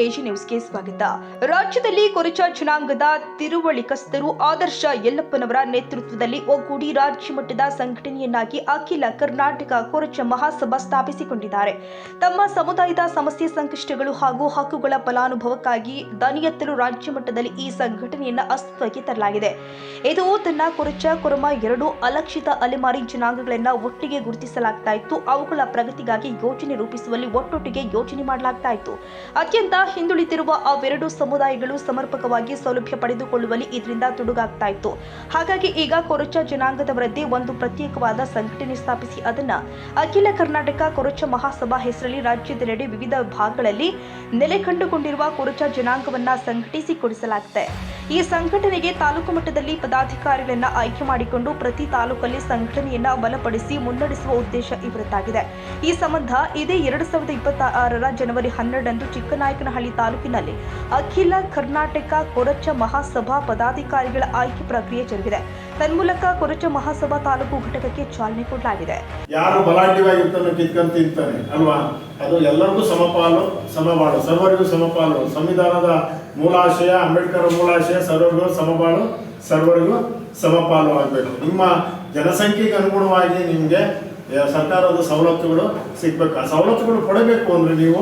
AG ನ್ಯೂಸ್ಗೆ ಸ್ವಾಗತ. ರಾಜ್ಯದಲ್ಲಿ ಕೊರಚ ಜನಾಂಗದ ತಿರುವಳಿಕಸ್ಥರು ಆದರ್ಶ ಯಲ್ಲಪ್ಪನವರ ನೇತೃತ್ವದಲ್ಲಿ ಒಗ್ಗೂಡಿ ರಾಜ್ಯ ಮಟ್ಟದ ಸಂಘಟನೆಯನ್ನಾಗಿ ಅಖಿಲ ಕರ್ನಾಟಕ ಕೊರಚ ಮಹಾಸಭಾ ಸ್ಥಾಪಿಸಿಕೊಂಡಿದ್ದಾರೆ. ತಮ್ಮ ಸಮುದಾಯದ ಸಮಸ್ಯೆ ಸಂಕಷ್ಟಗಳು ಹಾಗೂ ಹಕ್ಕುಗಳ ಫಲಾನುಭವಕ್ಕಾಗಿ ದನಿ ಎತ್ತಲು ರಾಜ್ಯ ಮಟ್ಟದಲ್ಲಿ ಈ ಸಂಘಟನೆಯನ್ನು ಅಸ್ತಿತ್ವಕ್ಕೆ ತರಲಾಗಿದೆ. ಇದು ತನ್ನ ಕೊರಚ ಕೊರಮ ಎರಡು ಅಲಕ್ಷಿತ ಅಲೆಮಾರಿ ಜನಾಂಗಗಳನ್ನು ಒಟ್ಟಿಗೆ ಗುರುತಿಸಲಾಗ್ತಾ ಇತ್ತು. ಅವುಗಳ ಪ್ರಗತಿಗಾಗಿ ಯೋಜನೆ ರೂಪಿಸುವಲ್ಲಿ ಒಟ್ಟೊಟ್ಟಿಗೆ ಯೋಜನೆ ಮಾಡಲಾಗ್ತಾ ಇತ್ತು. ಅತ್ಯಂತ ಹಿಂದುಳಿದಿರುವ ಅವೆರಡು ಸಮುದಾಯಗಳು ಸಮರ್ಪಕವಾಗಿ ಸೌಲಭ್ಯ ಪಡೆದುಕೊಳ್ಳುವಲ್ಲಿ ಇದರಿಂದ ತುಡುಗಾಗ್ತಾ ಇತ್ತು. ಹಾಗಾಗಿ ಈಗ ಕೊರಚ ಜನಾಂಗದವರದ್ದೇ ಒಂದು ಪ್ರತ್ಯೇಕವಾದ ಸಂಘಟನೆ ಸ್ಥಾಪಿಸಿ ಅದನ್ನ ಅಖಿಲ ಕರ್ನಾಟಕ ಕೊರಚ ಮಹಾಸಭಾ ಹೆಸರಲ್ಲಿ ರಾಜ್ಯದೆಲ್ಲೆಡೆ ವಿವಿಧ ಭಾಗಗಳಲ್ಲಿ ನೆಲೆ ಕಂಡುಕೊಂಡಿರುವ ಕೊರಚ ಜನಾಂಗವನ್ನ ಸಂಘಟಿಸಿಕೊಡಿಸಲಾಗಿದೆ. ಈ ಸಂಘಟನೆಗೆ ತಾಲೂಕು ಮಟ್ಟದಲ್ಲಿ ಪದಾಧಿಕಾರಿಗಳನ್ನ ಆಯ್ಕೆ ಮಾಡಿಕೊಂಡು ಪ್ರತಿ ತಾಲೂಕಲ್ಲಿ ಸಂಘಟನೆಯನ್ನ ಬಲಪಡಿಸಿ ಮುನ್ನಡೆಸುವ ಉದ್ದೇಶ ಇವರದ್ದಾಗಿದೆ. ಈ ಸಂಬಂಧ ಇದೇ 2026 ಜನವರಿ 12 ಚಿಕ್ಕನಾಯಕನಹಳ್ಳಿ ತಾಲೂಕಿನಲ್ಲಿ ಅಖಿಲ ಕರ್ನಾಟಕ ಕೊರಚ ಮಹಾಸಭಾ ಪದಾಧಿಕಾರಿಗಳ ಆಯ್ಕೆ ಪ್ರಕ್ರಿಯೆ ಜರುಗಿದೆ. ತನ್ಮೂಲಕ ಕೊರಚ ಮಹಾಸಭಾ ತಾಲೂಕು ಘಟಕಕ್ಕೆ ಚಾಲನೆ ಕೊಡಲಾಗಿದೆ. ಯಾರು ಬಲಾಢ್ಯವಾಗಿರ್ತಾನೆ ಕಿತ್ಕೊಂತ ಇರ್ತಾನೆ ಅಲ್ವಾ, ಅದು ಎಲ್ಲರಿಗೂ ಸಮಪಾಲು ಸಮಬಾಳು, ಸರ್ವರಿಗೂ ಸಮಪಾಲು. ಸಂವಿಧಾನದ ಮೂಲಾಶಯ, ಅಂಬೇಡ್ಕರ್ ಮೂಲಾಶಯ ಸರ್ವರಿಗೂ ಸಮಬಾಳು, ಸರ್ವರಿಗೂ ಸಮಪಾಲು ಆಗಬೇಕು. ನಿಮ್ಮ ಜನಸಂಖ್ಯೆಗೆ ಅನುಗುಣವಾಗಿ ನಿಮಗೆ ಸರ್ಕಾರದ ಸವಲತ್ತುಗಳು ಸಿಗ್ಬೇಕು. ಆ ಸವಲತ್ತುಗಳು ಕೊಡಬೇಕು ಅಂದ್ರೆ ನೀವು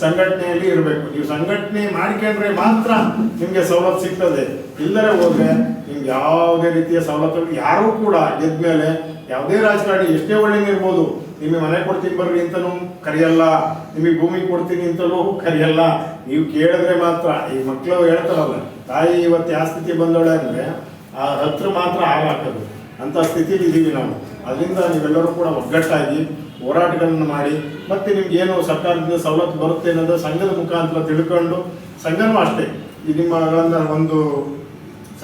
ಸಂಘಟನೆಯಲ್ಲಿ ಇರಬೇಕು. ನೀವು ಸಂಘಟನೆ ಮಾಡ್ಕೊಂಡ್ರೆ ಮಾತ್ರ ನಿಮಗೆ ಸವಲತ್ತು ಸಿಗ್ತದೆ. ಇಲ್ಲದೆ ಹೋದ್ರೆ ನಿಮ್ಗೆ ಯಾವುದೇ ರೀತಿಯ ಸವಲತ್ತುಗಳು ಯಾರೂ ಕೂಡ ಗೆದ್ಮೇಲೆ ಯಾವುದೇ ರಾಜಕಾರಣಿ ಎಷ್ಟೇ ಒಳ್ಳೆಯಿರ್ಬೋದು, ನಿಮಗೆ ಮನೆ ಕೊಡ್ತೀನಿ ಬರ್ರಿ ಅಂತಲೂ ಕರೆಯಲ್ಲ, ನಿಮಗೆ ಭೂಮಿ ಕೊಡ್ತೀನಿ ಅಂತಲೂ ಕರೆಯಲ್ಲ. ನೀವು ಕೇಳಿದ್ರೆ ಮಾತ್ರ. ಈ ಮಕ್ಕಳು ಹೇಳ್ತಾರಲ್ಲ, ತಾಯಿ ಇವತ್ತು ಯಾವ ಸ್ಥಿತಿ ಬಂದೋಳೆ ಅಂದರೆ ಆ ಹತ್ರ ಮಾತ್ರ ಹಾಳಾಕೋದು ಅಂತ ಸ್ಥಿತಿಲಿ ಇದ್ದೀವಿ ನಾವು. ಅದರಿಂದ ನೀವೆಲ್ಲರೂ ಕೂಡ ಒಗ್ಗಟ್ಟಾಗಿ ಹೋರಾಟಗಳನ್ನು ಮಾಡಿ ಮತ್ತೆ ನಿಮ್ಗೆ ಏನು ಸರ್ಕಾರದಿಂದ ಸವಲತ್ತು ಬರುತ್ತೆ ಅನ್ನೋದು ಸಂಘದ ಮುಖಾಂತರ ತಿಳ್ಕೊಂಡು, ಸಂಘನೂ ಅಷ್ಟೇ ಈ ನಿಮ್ಮಗಳನ್ನ ಒಂದು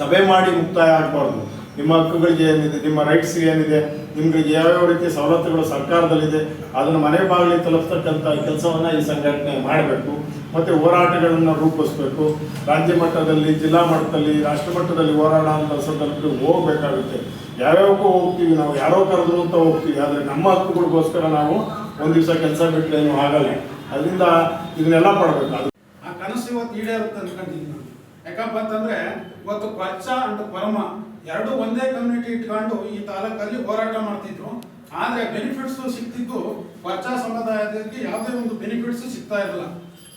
ಸಭೆ ಮಾಡಿ ಮುಕ್ತಾಯ ಆಗಬಾರ್ದು. ನಿಮ್ಮ ಹಕ್ಕುಗಳಿಗೆ ಏನಿದೆ, ನಿಮ್ಮ ರೈಟ್ಸ್ ಏನಿದೆ, ನಿಮಗೆ ಯಾವ್ಯಾವ ರೀತಿಯ ಸವಲತ್ತುಗಳು ಸರ್ಕಾರದಲ್ಲಿದೆ ಅದನ್ನು ಮನೆ ಬಾಗಿಲಿಗೆ ತಲುಪಿಸ್ತಕ್ಕಂಥ ಕೆಲಸವನ್ನು ಈ ಸಂಘಟನೆ ಮಾಡಬೇಕು. ಮತ್ತು ಹೋರಾಟಗಳನ್ನು ರೂಪಿಸ್ಬೇಕು. ರಾಜ್ಯ ಮಟ್ಟದಲ್ಲಿ, ಜಿಲ್ಲಾ ಮಟ್ಟದಲ್ಲಿ, ರಾಷ್ಟ್ರ ಮಟ್ಟದಲ್ಲಿ ಹೋರಾಟ ಅಂತ ಸಂದರ್ಭದಲ್ಲಿ ಹೋಗಬೇಕಾಗುತ್ತೆ. ಯಾವ್ಯಾವಕ್ಕೂ ಹೋಗ್ತೀವಿ ನಾವು, ಯಾರೋ ಕರೆದ್ರು ಅಂತ ಹೋಗ್ತೀವಿ. ಆದರೆ ನಮ್ಮ ಹಕ್ಕುಗಳಿಗೋಸ್ಕರ ನಾವು ಒಂದು ದಿವಸ ಕೆಲಸ ಬಿಟ್ಟರೆ ಏನು ಆಗಲ್ಲ. ಅದರಿಂದ ಇದನ್ನೆಲ್ಲ ಪಡಬೇಕು. ಅದು ಆ ಕನಸು ಇವತ್ತು ಈಡೇರುತ್ತೆ ಅನ್ಕೊಂಡಿದ್ದೀನಿ ನಾನು. ಯಾಕಪ್ಪ ಅಂತಂದ್ರೆ ಇವತ್ತು ಕೊರಚ ಅಂಡ್ ಕೊರಮ ಎರಡು ಒಂದೇ ಕಮ್ಯುನಿಟಿ ಇಟ್ಕೊಂಡು ಈ ತಾಲೂಕಲ್ಲಿ ಹೋರಾಟ ಮಾಡ್ತಿದ್ರು. ಆದ್ರೆ ಬೆನಿಫಿಟ್ಸ್ ಸಿಗ್ತಿದ್ದು ಕೊರಚ ಸಮುದಾಯದಲ್ಲಿ ಯಾವುದೇ ಒಂದು ಬೆನಿಫಿಟ್ಸ್ ಸಿಗ್ತಾ ಇರಲಿಲ್ಲ.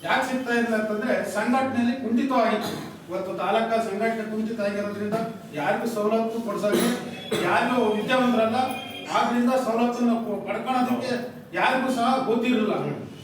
ಯಾಕೆ ಸಿಗ್ತಾ ಇರಲಿಲ್ಲ ಅಂತಂದ್ರೆ ಸಂಘಟನೆಯಲ್ಲಿ ಕುಂಠಿತವಾಗಿತ್ತು. ಇವತ್ತು ತಾಲೂಕ ಸಂಘಟನೆ ಕುಂಠಿತ ಆಗಿರೋದ್ರಿಂದ ಯಾರಿಗೂ ಸವಲತ್ತು ಕೊಡ್ಸೋಕೆ ಯಾರಿಗೂ ವಿದ್ಯಾವಂತರಲ್ಲ. ಆದ್ರಿಂದ ಸವಲತ್ತನ್ನು ಪಡ್ಕೊಳ್ಳೋದಕ್ಕೆ ಯಾರಿಗೂ ಸಹ ಗೊತ್ತಿರಲಿಲ್ಲ.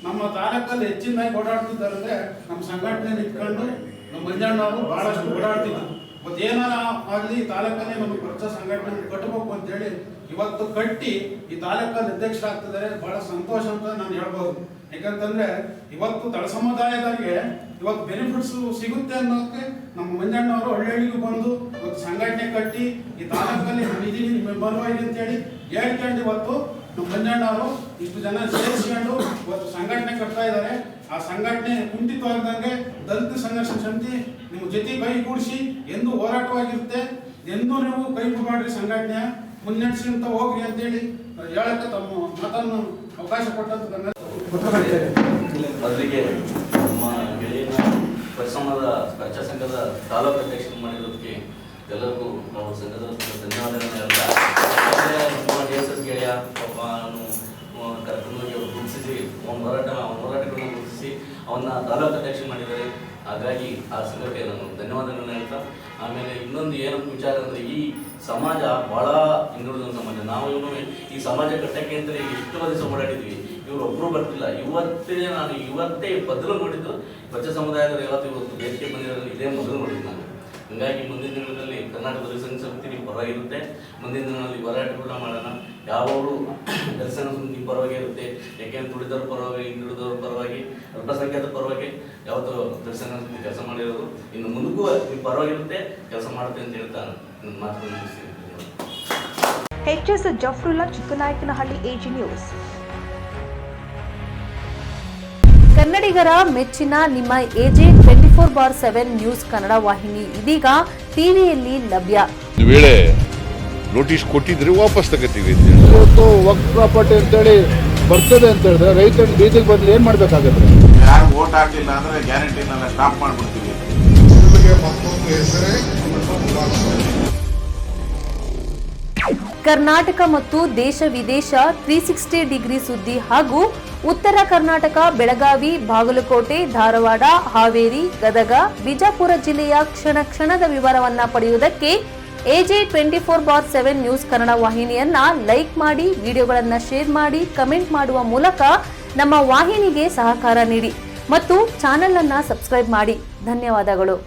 ನಮ್ಮ ತಾಲೂಕಲ್ಲಿ ಹೆಚ್ಚಿನದಾಗಿ ಓಡಾಡ್ತಿದ್ದಾರೆ ಅಂದ್ರೆ ನಮ್ಮ ಸಂಘಟನೆಯಲ್ಲಿ ಇಟ್ಕೊಂಡು ನಮ್ಮ ಮಂಜಣ್ಣವರು ಬಹಳಷ್ಟು ಓಡಾಡ್ತಿದ್ರು. ಇವತ್ತು ಏನಾರ ಆಗಲಿ ತಾಲೂಕಲ್ಲಿ ನಮ್ಮ ಕೊರಚ ಸಂಘಟನೆ ಕಟ್ಟಬೇಕು ಅಂತೇಳಿ ಇವತ್ತು ಕಟ್ಟಿ ಈ ತಾಲೂಕಲ್ಲಿ ಅಧ್ಯಕ್ಷರಾಗ್ತಿದ್ದಾರೆ. ಬಹಳ ಸಂತೋಷ ಅಂತ ನಾನು ಹೇಳ್ಬೋದು. ಯಾಕಂತಂದ್ರೆ ಇವತ್ತು ತಳ ಸಮುದಾಯದವರಿಗೆ ಇವತ್ತು ಬೆನಿಫಿಟ್ಸ್ ಸಿಗುತ್ತೆ ಅನ್ನೋಕ್ಕೆ ನಮ್ಮ ಮಂಜಣ್ಣವರು ಹಳ್ಳಿಗೂ ಬಂದು ಇವತ್ತು ಸಂಘಟನೆ ಕಟ್ಟಿ ಈ ತಾಲೂಕಲ್ಲಿ ನಾನು ಇದೀನಿ ನಿಮ್ಮ ಬರುವಾಗಿ ಅಂತೇಳಿ ಹೇಳ್ಕೊಂಡು ಇವತ್ತು ನಮ್ಮ ಮಂಜಣ್ಣವರು ಇಷ್ಟು ಜನ ಸೇರಿಸ್ಕೊಂಡು ಇವತ್ತು ಸಂಘಟನೆ ಕಟ್ತಾ ಇದ್ದಾರೆ. ಆ ಸಂಘಟನೆ ಕುಂಠಿತವಾಗದಂಗೆ ದಲಿತ ಸಂಘರ್ಷ ಸಮಿತಿ ನಿಮ್ಮ ಜೊತೆ ಕೈಗೂಡಿಸಿ ಎಂದು ಹೋರಾಟವಾಗಿರುತ್ತೆ. ಎಂದೂ ನೀವು ಕೈ ಬಿಡಬೇಡ್ರಿ, ಸಂಘಟನೆ ಮುನ್ನಡೆಸಿಂತ ಹೋಗ್ರಿ ಅಂತೇಳಿ ಹೇಳಕ್ಕೆ ತಮ್ಮ ಮಾತನ್ನು ಅವಕಾಶ ಕೊಟ್ಟಂತ ಮೊದಲಿಗೆ ನಮ್ಮ ಗೆಳೆಯನ ಪರಿಶ್ರಮದ ಕೊರಚ ಸಂಘದ ತಾಲೂಕು ಅಧ್ಯಕ್ಷ ಮಾಡಿರೋದಕ್ಕೆ ಎಲ್ಲರಿಗೂ ನಾವು ಸಂಘದ ಧನ್ಯವಾದಗಳನ್ನು ಹೇಳ್ತಾ, DSS ಗೆಳೆಯ ಪಾಪ ನಾನು ಕರ್ಕೊಂಡೋಗಿ ಅವರು ಗುರುತಿಸಿ ಹೋರಾಟಗಳನ್ನು ಗುರುತಿಸಿ ಅವನ್ನ ತಾಲೂಕು ಅಧ್ಯಕ್ಷ ಮಾಡಿದ್ದಾರೆ. ಹಾಗಾಗಿ ಆ ಸಂಘಕ್ಕೆ ನಾನು ಧನ್ಯವಾದಗಳನ್ನು ಹೇಳ್ತಾ, ಆಮೇಲೆ ಇನ್ನೊಂದು ಏನಪ್ಪ ವಿಚಾರ ಅಂದರೆ ಈ ಸಮಾಜ ಭಾಳ ಹಿಂದುಳಿದ ಸಮಾಜ. ನಾವು ಈ ಸಮಾಜ ಕಟ್ಟಕ್ಕೆ ಅಂತಲೇ ಎಷ್ಟು ದಿವಸ ಓಡಾಡಿದ್ವಿ, ಇವರು ಒಬ್ಬರು ಬರ್ತಿಲ್ಲ. ಇವತ್ತೇ ಬದಲು ನೋಡಿದ್ದು ಕೊರಚ ಸಮುದಾಯದವರು ಇವತ್ತು ವೇದಿಕೆ ಬಂದಿರೋದು ಇದೇ ಮೊದಲು ನೋಡಿದ್ದು ನಾನು. ಹೀಗಾಗಿ ಮುಂದಿನ ದಿನಗಳಲ್ಲಿ ಕರ್ನಾಟಕ ದಲಿತ ಸಂಘ ಸಮಿತಿ ನಿಮ್ಮ ಪರವಾಗಿ ಇರುತ್ತೆ. ಮುಂದಿನ ದಿನಗಳಲ್ಲಿ ಹೋರಾಟ ಕೂಡ ಮಾಡೋಣ. ಯಾವಾಗಲೂ ದಲಿತ ಸಂಘ ಸಮಿತಿ ನಿಮ್ಮ ಪರವಾಗಿ ಇರುತ್ತೆ. ಯಾಕೆಂದ್ರೆ ತುಳಿದವ್ರ ಪರವಾಗಿ, ಹಿಂದುಳಿದವ್ರ ಪರವಾಗಿ, ಅಲ್ಪಸಂಖ್ಯಾತರ ಪರವಾಗಿ ಯಾವತ್ತು ದಲಿತ ಸಂಘ ಸಮಿತಿ ಕೆಲಸ ಮಾಡಿರೋದು. ಇನ್ನು ಮುಂದಕ್ಕೂ ನಿಮ್ಮ ಪರವಾಗಿರುತ್ತೆ, ಕೆಲಸ ಮಾಡುತ್ತೆ ಅಂತ ಹೇಳ್ತಾ ನನ್ನ ಮಾತನ್ನು ಮುಗಿಸ್ತೀನಿ. HS Zafrulla, Chiknayakanahalli, AG news. ಕನ್ನಡಿಗರ ಮೆಚ್ಚಿನ ನಿಮ್ಮ ಎಜೆ 24/7 ನ್ಯೂಸ್ ಕನ್ನಡ ವಾಹಿನಿ ಇದೀಗ ಟಿವಿಯಲ್ಲಿ ಲಭ್ಯ. ವೇಳೆ ನೋಟಿಸ್ ಕೊಟ್ಟಿದ್ರೆ ವಾಪಸ್ ತಗೋತೀವಿ. ಇವತ್ತು ವಕ್ಫ್ ಪ್ರಾಪರ್ಟಿ ಅಂತೇಳಿ ಬರ್ತದೆ ಅಂತ ಹೇಳಿದ್ರೆ ರೈತರು ಬೀದಿಗೆ ಬದಲು ಏನು ಮಾಡಬೇಕಾಗತ್ತೆ? ಯಾರು ವೋಟ್ ಹಾಕಲಿಲ್ಲ ಅಂದ್ರೆ ಗ್ಯಾರಂಟಿನೆಲ್ಲ ಸ್ಟಾಪ್ ಮಾಡ್ಬಿಡ್ತೀವಿ. ಕರ್ನಾಟಕ ಮತ್ತು ದೇಶ ವಿದೇಶ 360 ಡಿಗ್ರಿ ಸುದ್ದಿ ಹಾಗೂ ಉತ್ತರ ಕರ್ನಾಟಕ ಬೆಳಗಾವಿ, ಬಾಗಲಕೋಟೆ, ಧಾರವಾಡ, ಹಾವೇರಿ, ಗದಗ, ಬಿಜಾಪುರ ಜಿಲ್ಲೆಯ ಕ್ಷಣ ಕ್ಷಣದ ವಿವರವನ್ನ ಪಡೆಯುವುದಕ್ಕೆ AJ 24/7 ನ್ಯೂಸ್ ಕನ್ನಡ ವಾಹಿನಿಯನ್ನ ಲೈಕ್ ಮಾಡಿ, ವಿಡಿಯೋಗಳನ್ನ ಶೇರ್ ಮಾಡಿ, ಕಮೆಂಟ್ ಮಾಡುವ ಮೂಲಕ ನಮ್ಮ ವಾಹಿನಿಗೆ ಸಹಕಾರ ನೀಡಿ ಮತ್ತು ಚಾನೆಲ್ ಅನ್ನ ಸಬ್ಸ್ಕ್ರೈಬ್ ಮಾಡಿ. ಧನ್ಯವಾದಗಳು.